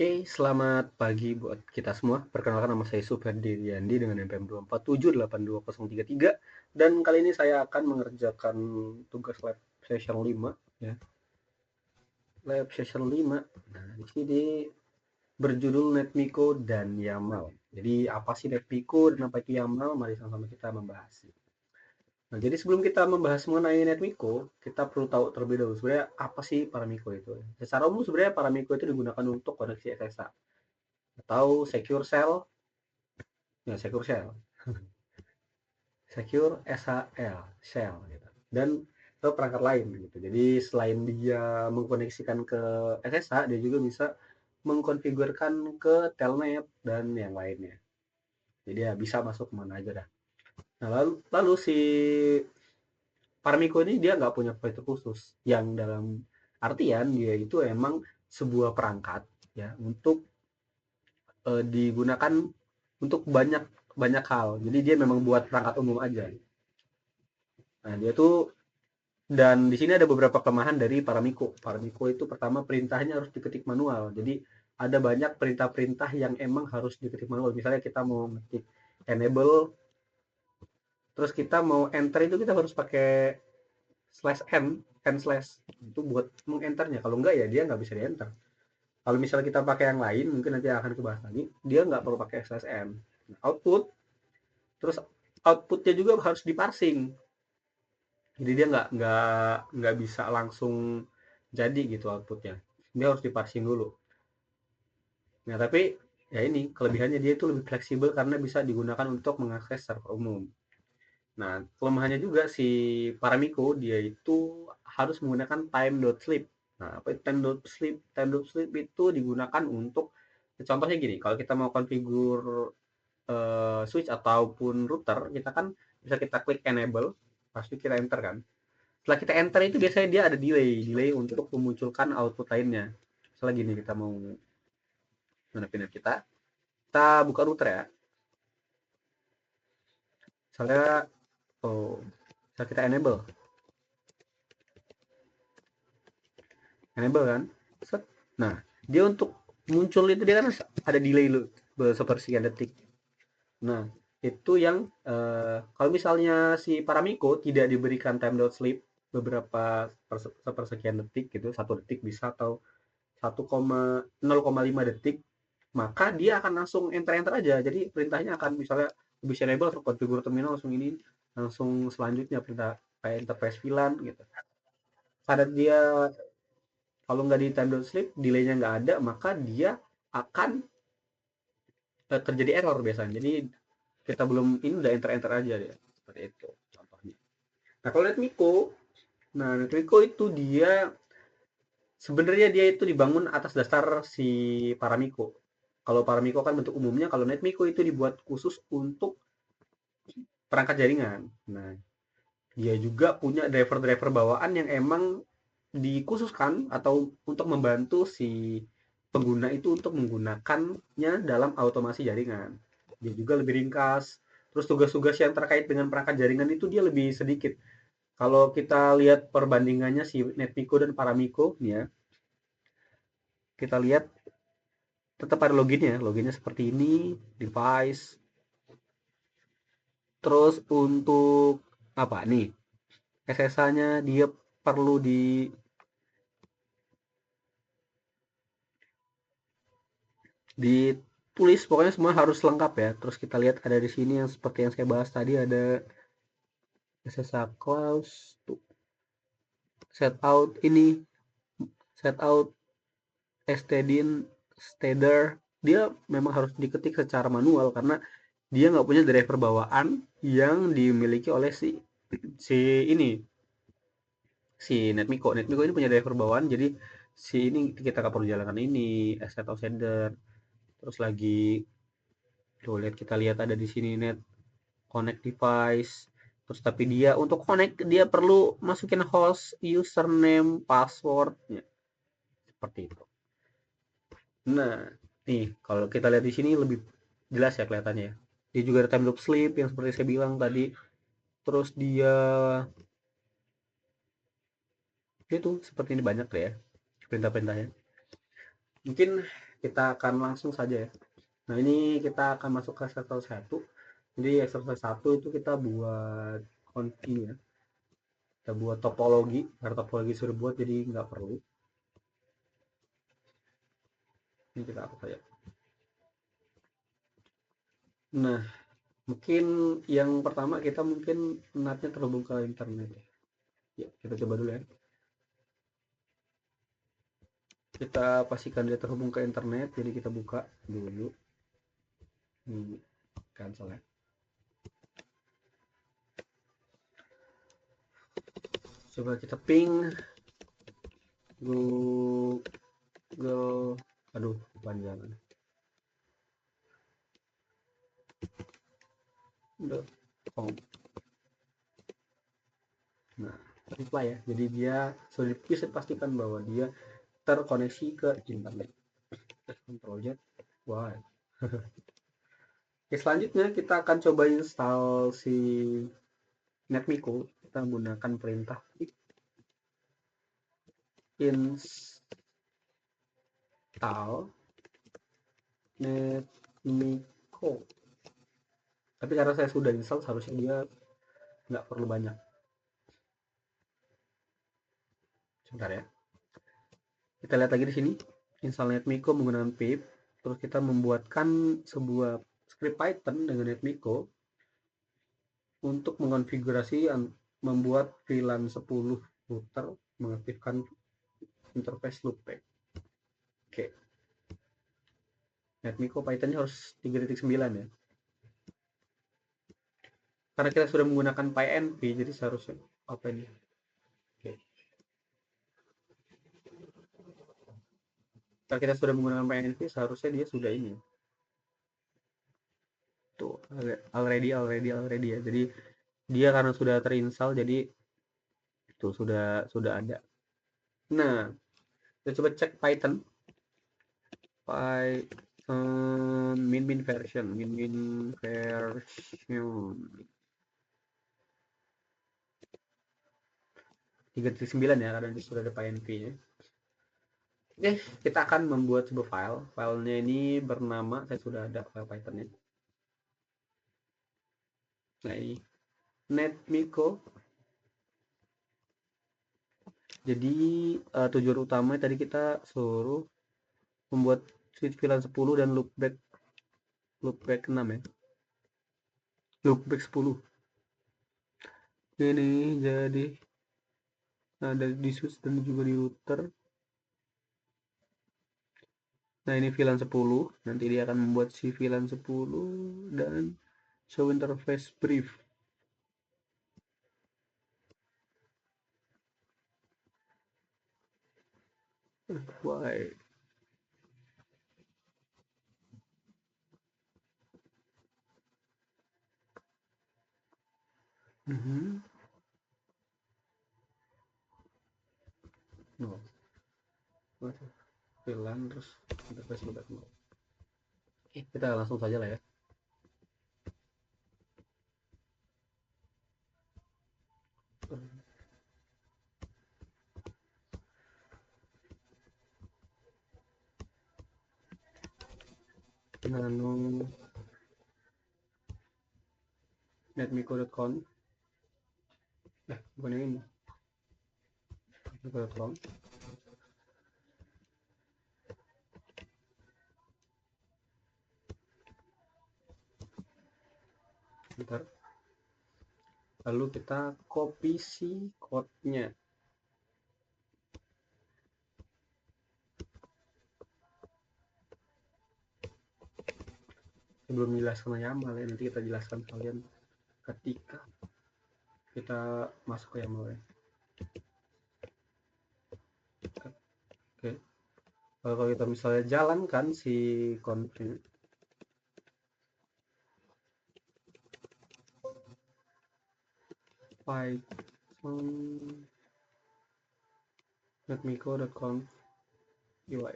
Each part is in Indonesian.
Oke, selamat pagi buat kita semua. Perkenalkan nama saya Supardi dengan NPM 247828033 dan kali ini saya akan mengerjakan tugas lab session 5 ya. Lab session 5. Nah, di sini berjudul NetMiko dan YAML. Jadi apa sih NetMiko dan apa itu YAML? Mari sama-sama kita membahas. Nah, jadi sebelum kita membahas mengenai NetMiko, kita perlu tahu terlebih dahulu sebenarnya apa sih Paramiko itu. Secara umum sebenarnya Paramiko itu digunakan untuk koneksi SSH atau secure shell, ya secure shell, secure SHL, shell gitu. Dan ke perangkat lain gitu. Jadi selain dia mengkoneksikan ke SSH, dia juga bisa mengkonfigurkan ke telnet dan yang lainnya. Jadi ya bisa masuk kemana aja dah. Nah lalu si Parmiko ini dia nggak punya fitur khusus yang dalam artian dia itu emang sebuah perangkat ya untuk digunakan untuk banyak banyak hal. Jadi dia memang buat perangkat umum aja. Nah, dia tuh dan di sini ada beberapa kelemahan dari Paramiko. Paramiko itu pertama perintahnya harus diketik manual. Jadi ada banyak perintah-perintah yang emang harus diketik manual. Misalnya kita mau ngetik enable, terus kita mau enter itu kita harus pakai slash n slash itu buat mengenternya. Kalau enggak ya dia nggak bisa di enter. Kalau misalnya kita pakai yang lain, mungkin nanti akan dibahas lagi, dia nggak perlu pakai slash n. Nah, output, terus outputnya juga harus diparsing. Jadi dia nggak bisa langsung jadi gitu outputnya. Dia harus diparsing dulu. Nah tapi ya ini kelebihannya dia itu lebih fleksibel karena bisa digunakan untuk mengakses server umum. Nah kelemahannya juga si Paramiko dia itu harus menggunakan time.sleep. Nah apa itu time.sleep? Time.sleep itu digunakan untuk contohnya gini, kalau kita mau konfigur switch ataupun router, kita kan bisa kita klik enable, pasti kita enter kan. Setelah kita enter itu biasanya dia ada delay untuk memunculkan output lainnya. Misalnya gini, kita mau mana pindah kita buka router ya. Misalnya, misalnya kita enable kan. Set. Nah, dia untuk muncul itu dia kan ada delay lu sepersekian detik. Nah, itu yang kalau misalnya si Paramiko tidak diberikan time.sleep beberapa sepersekian detik gitu, 1 detik bisa atau 0,5 detik, maka dia akan langsung enter-enter aja. Jadi perintahnya akan misalnya bisa enable atau configure terminal langsung ini, langsung selanjutnya perintah kayak interface VLAN gitu. Karena dia kalau nggak di time don't sleep, delaynya nggak ada, maka dia akan terjadi error biasanya. Jadi kita belum ini udah enter-enter aja ya. Seperti itu contohnya. Nah kalau NetMiko, NetMiko itu dia sebenarnya dia itu dibangun atas dasar si Paramiko. Kalau Paramiko kan bentuk umumnya, kalau NetMiko itu dibuat khusus untuk perangkat jaringan. Nah, dia juga punya driver-driver bawaan yang emang dikhususkan atau untuk membantu si pengguna itu untuk menggunakannya dalam automasi jaringan. Dia juga lebih ringkas. Terus tugas-tugas yang terkait dengan perangkat jaringan itu dia lebih sedikit. Kalau kita lihat perbandingannya si NetMiko dan Paramiko, ya, kita lihat tetap ada loginnya. Loginnya seperti ini, device. Terus untuk apa nih? SSH-nya dia perlu ditulis, pokoknya semua harus lengkap ya. Terus kita lihat ada di sini yang seperti yang saya bahas tadi, ada SSH clause, tuh, set out ini, set out stdin, stder, dia memang harus diketik secara manual karena dia nggak punya driver bawaan yang dimiliki oleh si ini si NetMiko. NetMiko ini punya driver bawaan, jadi si ini kita nggak perlu jalankan ini set out sender. Terus lagi tuh kita lihat ada di sini net connect device. Terus tapi dia untuk connect dia perlu masukin host, username, passwordnya seperti itu. Nah, nih kalau kita lihat di sini lebih jelas ya kelihatannya ya. Dia juga ada time loop sleep yang seperti saya bilang tadi. Terus dia itu seperti ini banyak deh ya perintah-perintahnya. Mungkin kita akan langsung saja ya. Nah, ini kita akan masuk ke exercise 1. Jadi exercise 1 itu kita buat ini ya. Kita buat topologi, karena topologi sudah buat jadi nggak perlu. Ini kita apa saja. Nah, mungkin yang pertama kita mungkin NAT-nya terhubung ke internet ya. Ya, kita coba dulu ya. Kita pastikan dia terhubung ke internet, jadi kita buka dulu. Ini cancel ya. Coba kita ping Google, aduh panjangan. .com. Nah, reply ya. Jadi dia sudah bisa pastikan bahwa dia terkoneksi ke internet. Control Z. Wah. Oke, selanjutnya kita akan coba install si NetMiko. Kita menggunakan perintah install NetMiko. Tapi karena saya sudah install, seharusnya dia nggak perlu banyak. Sebentar ya. Kita lihat lagi di sini. Install NetMiko menggunakan pip. Terus kita membuatkan sebuah script Python dengan NetMiko untuk mengonfigurasi membuat VLAN 10 router mengaktifkan interface loopback. Oke. NetMiko Pythonnya harus 3.9 ya. Karena kita sudah menggunakan PyNV, jadi seharusnya apa ini? Oke. Karena kita sudah menggunakan PyNV, seharusnya dia sudah ini. Tuh, already ya. Jadi dia karena sudah terinstall, jadi itu sudah ada. Nah, kita coba cek Python. Min version 3.9 ya, karena ini sudah ada PyNV nya. Oke, kita akan membuat sebuah file. Filenya ini bernama, saya sudah ada file Pythonnya. Nah, ini NetMiko. Jadi tujuan utama tadi kita suruh membuat switch VLAN 10 dan loopback 6 ya. Loopback 10. Ini jadi ada di switch dan juga di router. Nah, ini VLAN 10. Nanti dia akan membuat si VLAN 10 dan show interface brief. Why? No. VLAN terus interface loopback. Oke, kita langsung saja lah ya. Nano netmiko.com. Bukan yang ini. netmiko.com. Bentar. Lalu kita copy si code-nya. Sebelum menjelaskan YAML ya, nanti kita jelaskan kalian ketika kita masuk ke YAML ya. Oke. Kalau kita misalnya jalankan si konten Python netmiko.com UI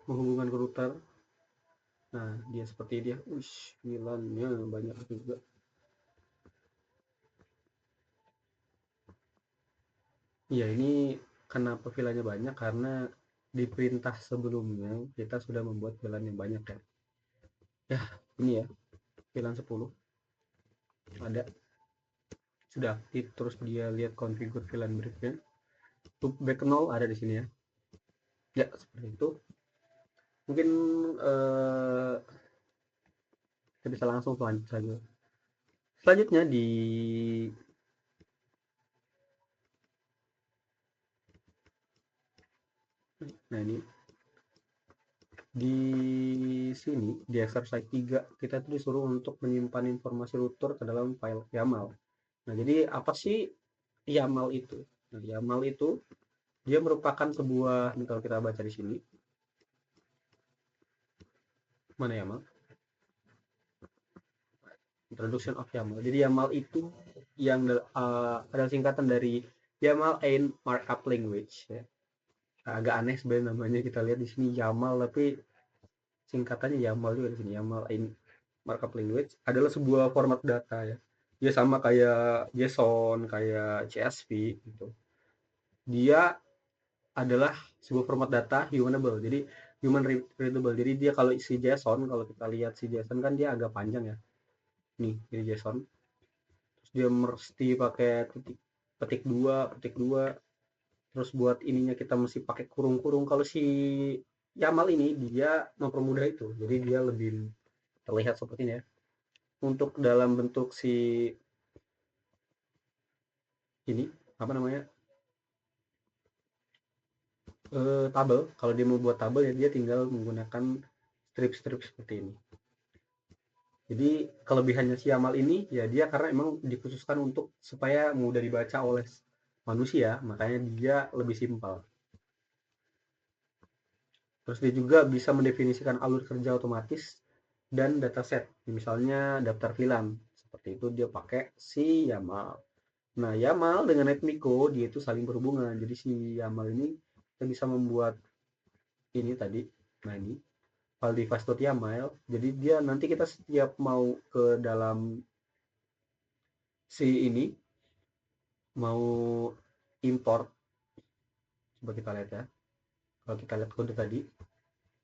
menghubungkan ke router. Nah, dia seperti dia. VLAN-nya banyak juga. Ya, ini Kenapa VLAN-nya banyak? Karena di perintah sebelumnya kita sudah membuat VLAN yang banyak ya. Ya, ini ya, VLAN 10 ada, sudah aktif. Terus dia lihat konfigur VLAN briefnya. Loopback 0 ada di sini ya. Ya, seperti itu. Mungkin kita bisa langsung lanjut saja. Selanjutnya nah ini di sini di exercise 3 kita tuh disuruh untuk menyimpan informasi router ke dalam file YAML. Nah, jadi apa sih YAML itu? Nah, YAML itu dia merupakan sebuah, ini kalau kita baca di sini, mana YAML? Introduction of YAML. Jadi YAML itu yang adalah singkatan dari YAML Ain't Markup Language ya. Agak aneh sebenarnya namanya, kita lihat di sini YAML tapi singkatannya YAML juga di sini. YAML Ain't Markup Language adalah sebuah format data ya. Dia sama kayak JSON, kayak CSV gitu. Dia adalah sebuah format data humanable. Jadi human readable. Jadi dia kalau isi JSON, kalau kita lihat si JSON kan dia agak panjang ya. Nih, ini JSON. Terus dia mesti pakai petik dua. Terus buat ininya kita mesti pakai kurung-kurung. Kalau si YAML ini dia mempermudah itu. Jadi dia lebih terlihat seperti ini ya. Untuk dalam bentuk si ini apa namanya? Tabel. Kalau dia mau buat tabel ya dia tinggal menggunakan strip-strip seperti ini. Jadi kelebihannya si YAML ini ya dia karena emang dikhususkan untuk supaya mudah dibaca oleh manusia, makanya dia lebih simpel. Terus dia juga bisa mendefinisikan alur kerja otomatis dan dataset. Misalnya daftar VLAN. Seperti itu dia pakai si YAML. Nah, YAML dengan NetMiko dia itu saling berhubungan. Jadi si YAML ini kita bisa membuat ini tadi. Nah, ini file device.yaml. Jadi dia nanti kita setiap mau ke dalam si ini mau import, coba kita lihat ya. Kalau kita lihat kode tadi,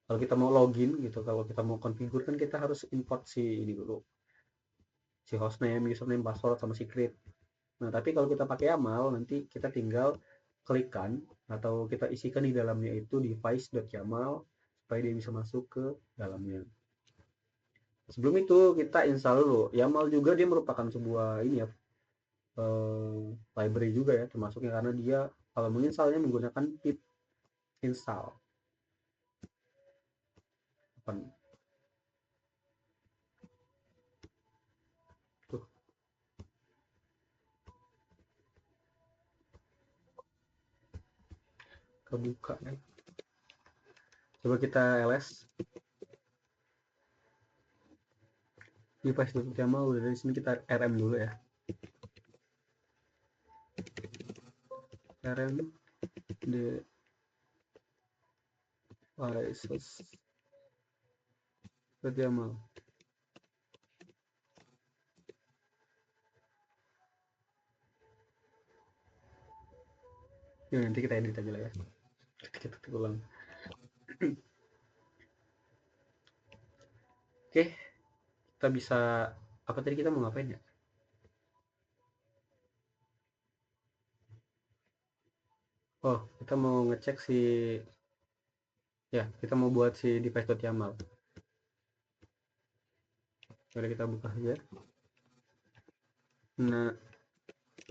kalau kita mau login gitu, kalau kita mau configure kan kita harus import si ini dulu, si hostname, username, password sama secret. Nah, tapi kalau kita pakai YAML nanti kita tinggal klikkan atau kita isikan di dalamnya itu device.yaml supaya dia bisa masuk ke dalamnya. Sebelum itu kita install dulu. YAML juga dia merupakan sebuah ini ya, library juga ya termasuknya, karena dia kalau menginstalnya menggunakan pip install. Tuh, kebuka ya. Coba kita ls device YAML. Udah dari sini kita rm dulu ya. Rm devices YAML. Ya, nanti kita edit aja lah ya. Kita ulang. Oke, kita bisa apa tadi kita mau ngapain ya? Oh, kita mau ngecek si ya, kita mau buat si device.yaml. Mari kita buka saja. Nah,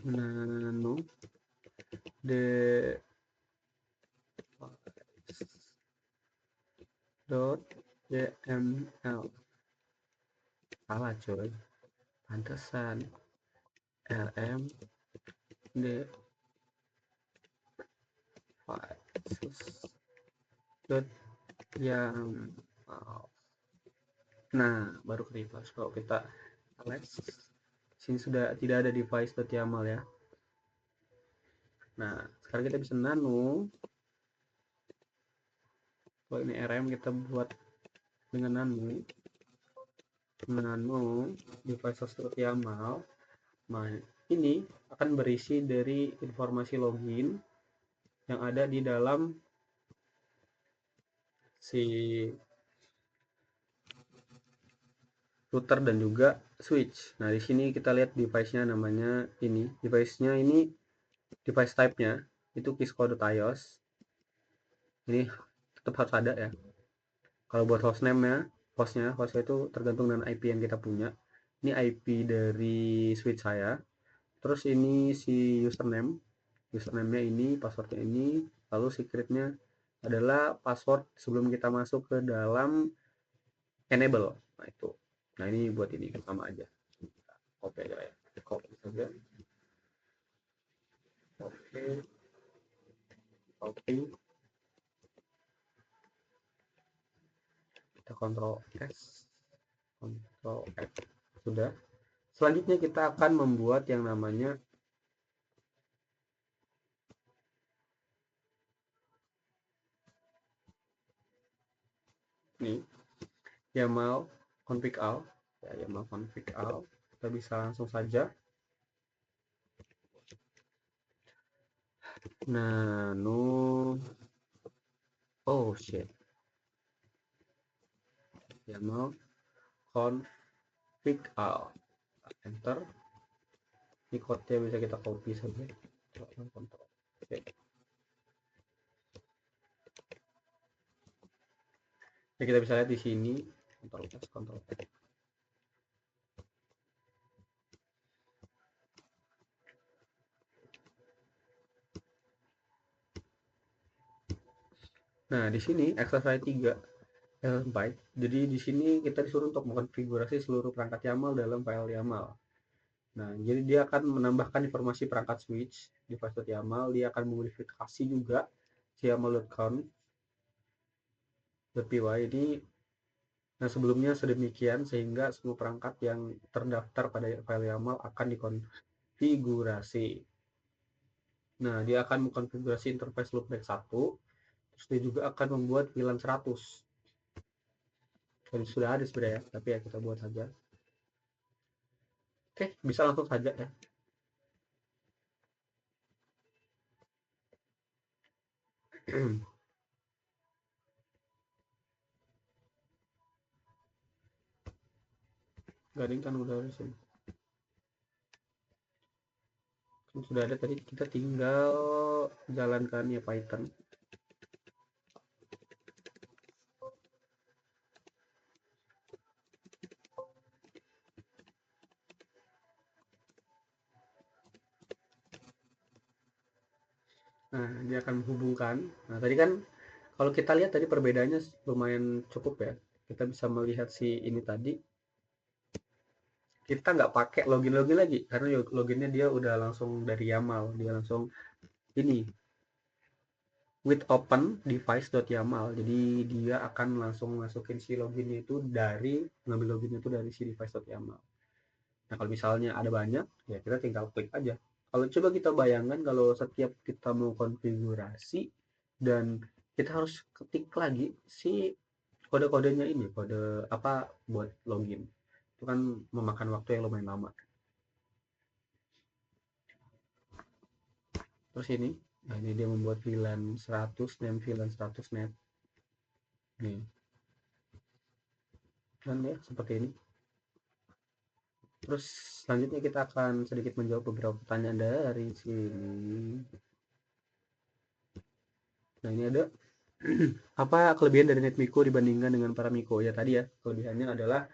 nano de dot yml. Salah coy, pantesan rm de dot yml. Nah, baru ke device. Kalau kita Alex, sini sudah tidak ada device.yaml ya. Nah, sekarang kita bisa nano. Kalau ini rm kita buat dengan nano devices.yaml. Nah, ini akan berisi dari informasi login, yang ada di dalam si router dan juga switch. Nah, di sini kita lihat device-nya namanya ini. Device-nya ini device type-nya itu kisco.ios. Ini tetap harus ada ya. Kalau buat hostnya itu tergantung dengan IP yang kita punya. Ini IP dari switch saya. Terus ini si username-nya ini, passwordnya ini, lalu secretnya adalah password sebelum kita masuk ke dalam enable. Nah itu. Nah ini buat ini sama aja. Copy aja ya. Copy saja. Oke, copy. Kita kontrol S, kontrol F. Sudah. Selanjutnya kita akan membuat yang namanya nih YAML config all. Ya, YAML config all. Kita bisa langsung saja. Nah, oh shit. YAML config all. Enter. Ini code-nya bisa kita copy saja. Kontrol. Oke. Ya, kita bisa lihat di sini. Kontrol S, kontrol F. Nah, di sini exercise 3 byte. Jadi di sini kita disuruh untuk mengkonfigurasi seluruh perangkat YAML dalam file YAML. Nah, jadi dia akan menambahkan informasi perangkat switch di device.yaml, dia akan memodifikasi juga si yaml.count.py ini. Nah, sebelumnya sedemikian sehingga semua perangkat yang terdaftar pada file YAML akan dikonfigurasi. Nah, dia akan mengkonfigurasi interface loopback 1, terus dia juga akan membuat VLAN 100. Dan sudah ada sebenarnya, tapi ya kita buat saja. Oke, bisa langsung saja ya. Garing kan udah sih. Sudah ada tadi, kita tinggal jalankan ya Python. Nah, dia akan menghubungkan. Nah, tadi kan kalau kita lihat tadi perbedaannya lumayan cukup ya. Kita bisa melihat si ini tadi, kita nggak pakai login lagi karena loginnya dia udah langsung dari YAML, dia langsung ini with open device.yaml. Jadi dia akan langsung masukin si loginnya itu dari ngambil loginnya itu dari si device.yaml. Nah, kalau misalnya ada banyak, ya kita tinggal klik aja. Kalau coba kita bayangkan kalau setiap kita mau konfigurasi dan kita harus ketik lagi si kode-kodenya ini, kode apa buat login. Itu kan memakan waktu yang lumayan lama. Terus ini, nah ini dia membuat VLAN 100, name VLAN 100 net. Nih. Dan ya seperti ini. Terus selanjutnya kita akan sedikit menjawab beberapa pertanyaan dari sini. Nah, ini ada apa kelebihan dari NetMiko dibandingkan dengan Paramiko? Ya tadi ya, kelebihannya adalah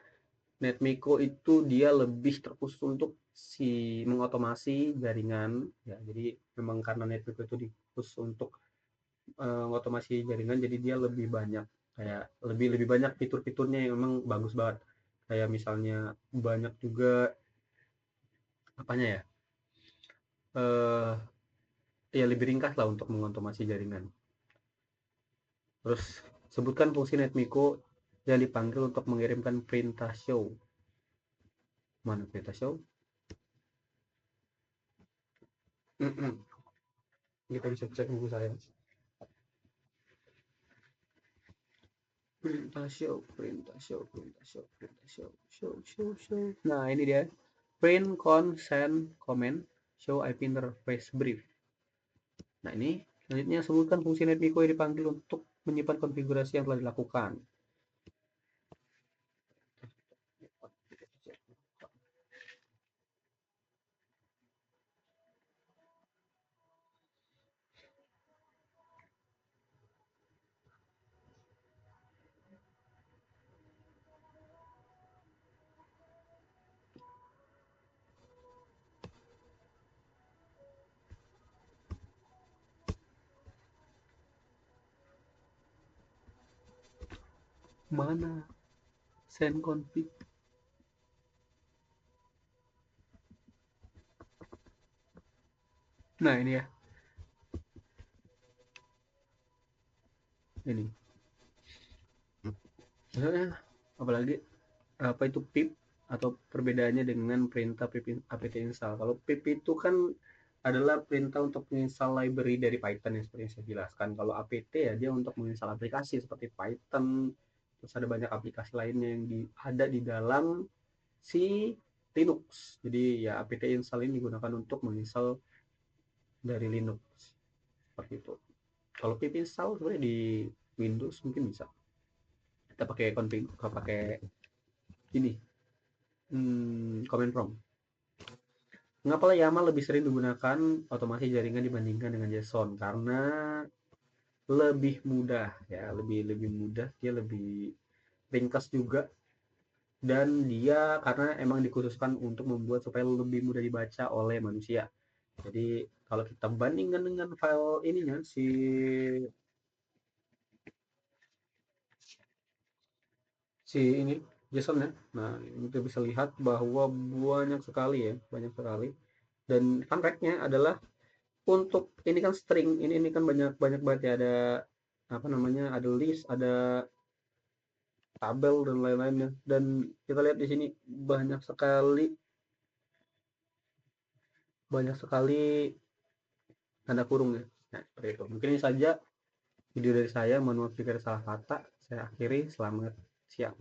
NetMiko itu dia lebih terkhusus untuk si mengotomasi jaringan ya. Jadi memang karena NetMiko itu dikhusus untuk mengotomasi jaringan, jadi dia lebih banyak kayak lebih lebih banyak fitur-fiturnya yang memang bagus banget. Kayak misalnya banyak juga apanya ya? Eh ya lebih ringkas lah untuk mengotomasi jaringan. Terus sebutkan fungsi NetMiko yang dipanggil untuk mengirimkan perintah show. Mana perintah show? Kita bisa cek buku saya. Perintah show, perintah show, perintah show, perintah show, show. Nah, ini dia. Print, consent, comment, show IP interface brief. Nah, ini Selanjutnya, sebutkan fungsi netmiko yang dipanggil untuk menyimpan konfigurasi yang telah dilakukan. Mana send config? Nah, ini ya. Ini. Misalnya, apalagi apa itu pip atau perbedaannya dengan perintah pip apt install. Kalau pip itu kan adalah perintah untuk menginstal library dari Python yang seperti yang saya jelaskan. Kalau apt ya dia untuk menginstal aplikasi seperti Python, terus ada banyak aplikasi lainnya yang ada di dalam si Linux. Jadi ya apt install ini digunakan untuk menginstal dari Linux seperti itu. Kalau pip install sebenarnya di Windows mungkin bisa. Kita pakai config, pakai ini, command prompt. Mengapa YAML lebih sering digunakan otomasi jaringan dibandingkan dengan JSON? Karena lebih mudah ya, lebih lebih mudah, dia lebih ringkas juga, dan dia karena emang dikhususkan untuk membuat supaya lebih mudah dibaca oleh manusia. Jadi kalau kita bandingkan dengan file ininya si ini JSON ya. Nah, ini kita bisa lihat bahwa banyak sekali ya, banyak sekali. Dan fun fact-nya adalah untuk ini kan string, ini kan banyak banyak banget ya, ada apa namanya, ada list, ada tabel dan lain-lainnya. Dan kita lihat di sini banyak sekali tanda kurung ya. Nah, seperti itu. Mungkin ini saja video dari saya. Mohon maaf jika ada salah kata. Saya akhiri. Selamat siang.